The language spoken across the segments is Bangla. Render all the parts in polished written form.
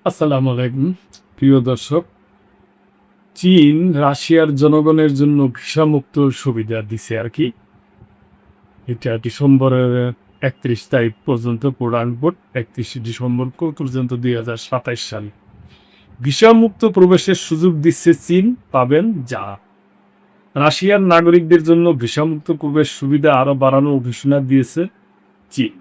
আসসালামু আলাইকুম প্রিয় দর্শক। চীন রাশিয়ার জনগণের জন্য ভিসামুক্ত সুবিধা দিছে আর কি। এটা ডিসেম্বরের 31 তারিখ পর্যন্ত পুরানবোর্ড 31 ডিসেম্বর পর্যন্ত 2027 সাল ভিসামুক্ত প্রবেশের সুযোগ দিচ্ছে চীন। পাবেন যা রাশিয়ার নাগরিকদের জন্য ভিসামুক্ত প্রবেশ সুবিধা আরও বাড়ানোর ঘোষণা দিয়েছে চীন।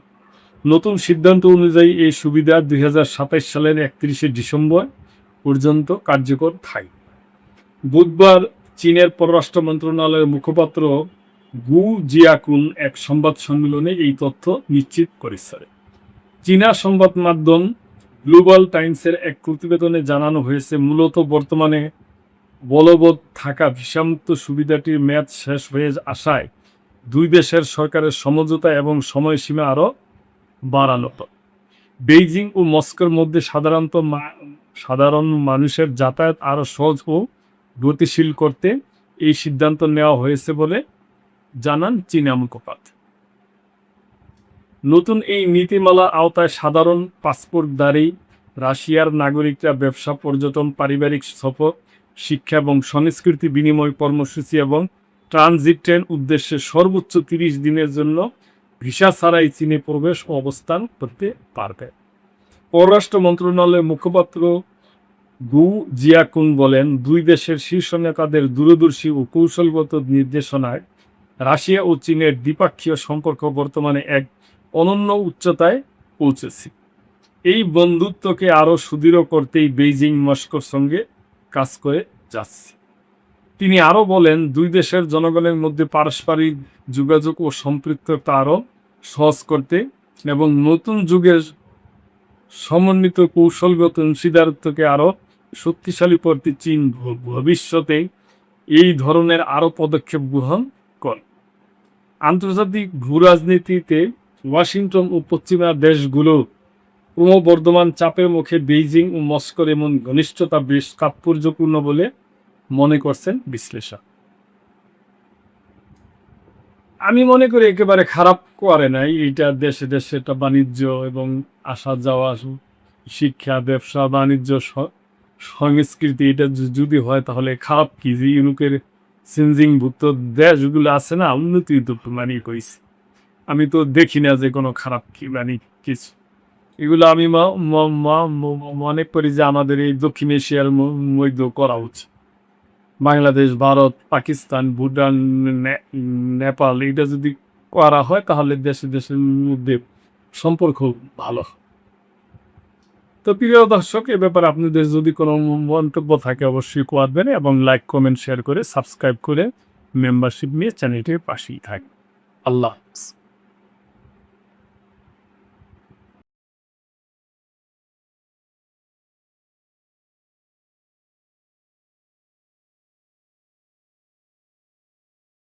নতুন সিদ্ধান্ত অনুযায়ী এই সুবিধা 2027 সালের 31 ডিসেম্বর পর্যন্ত কার্যকর থাকবে। বুধবার চীনের পররাষ্ট্র মন্ত্রণালয়ের মুখপাত্র গু জিয়াকুন এক সংবাদ সম্মেলনে এই তথ্য নিশ্চিত করেছে। চীনা সংবাদ মাধ্যম গ্লোবাল টাইমসের এক প্রতিবেদনে জানানো হয়েছে, মূলত বর্তমানে বলবৎ থাকা ভিসামুক্ত সুবিধাটির মেয়াদ শেষ হয়ে আসায় দুই দেশের সরকারের সমঝোতা এবং সময়সীমা আরও বাড়ানো হয়। বেইজিং ও মস্কোর মধ্যে সাধারণ মানুষের যাতায়াত আরও সহজ ও গতিশীল করতে এই সিদ্ধান্ত নেওয়া হয়েছে বলে জানান চীনা মুখপাত্র। নতুন এই নীতিমালার আওতায় সাধারণ পাসপোর্টধারী রাশিয়ার নাগরিকরা ব্যবসা, পর্যটন, পারিবারিক সফর, শিক্ষা এবং সংস্কৃতি বিনিময় কর্মসূচি এবং ট্রানজিট ট্রেন উদ্দেশ্যে সর্বোচ্চ 30 দিনের জন্য ভিসা ছাড়াই চীনে প্রবেশ ও অবস্থান করতে পারবে। পররাষ্ট্র মন্ত্রণালয়ের মুখপাত্র গু জিয়াকুন বলেন, দুই দেশের শীর্ষ নেতাদের দূরদর্শী ও কৌশলগত নির্দেশনায় রাশিয়া ও চীনের দ্বিপাক্ষীয় সম্পর্ক বর্তমানে এক অনন্য উচ্চতায় পৌঁছেছে। এই বন্ধুত্বকে আরও সুদৃঢ় করতেই বেইজিং মস্কোর সঙ্গে কাজ করে যাচ্ছে। তিনি আরও বলেন, দুই দেশের জনগণের মধ্যে পারস্পরিক যোগাযোগ ও সম্পৃক্ততা আরও সহজ করতে এবং নতুন যুগের সমন্বিত কৌশলগত অংশীদারত্বকে আরও শক্তিশালী করতে চীন ভবিষ্যতে এই ধরনের আরও পদক্ষেপ গ্রহণ করে। আন্তর্জাতিক ভূরাজনীতিতে ওয়াশিংটন ও পশ্চিমা দেশগুলো ক্রমবর্ধমান চাপের মুখে বেইজিং ও মস্কোর এমন ঘনিষ্ঠতা বেশ তাৎপর্যপূর্ণ বলে মনে করছেন বিশ্লেষক। আমি মনে করি একেবারে খারাপ করে নাই। এটা দেশে দেশে একটা বাণিজ্য এবং আসা যাওয়া, শিক্ষা, ব্যবসা, বাণিজ্য, সংস্কৃতি, এটা যদি হয় তাহলে খারাপ কি? যে ইউরোপের সিনজিংভুক্ত দেশগুলো আছে না, উন্নতি তো মানে করেছে। আমি তো দেখি না যে কোনো খারাপ কি মানে কিছু। এগুলো আমি মনে করি যে আমাদের এই দক্ষিণ এশিয়ার মধ্যে করা উচিত। বাংলাদেশ, ভারত, পাকিস্তান, ভুটান, নেপাল, এটা যদি করা হয় তাহলে দেশে দেশের মধ্যে সম্পর্ক ভালো। তো প্রিয় দর্শক, এ ব্যাপারে আপনাদের যদি কোনো মন্তব্য থাকে অবশ্যই করবেন এবং লাইক, কমেন্ট, শেয়ার করে সাবস্ক্রাইব করে মেম্বারশিপ নিয়ে চ্যানেলটির পাশেই থাকবেন। আল্লাহ।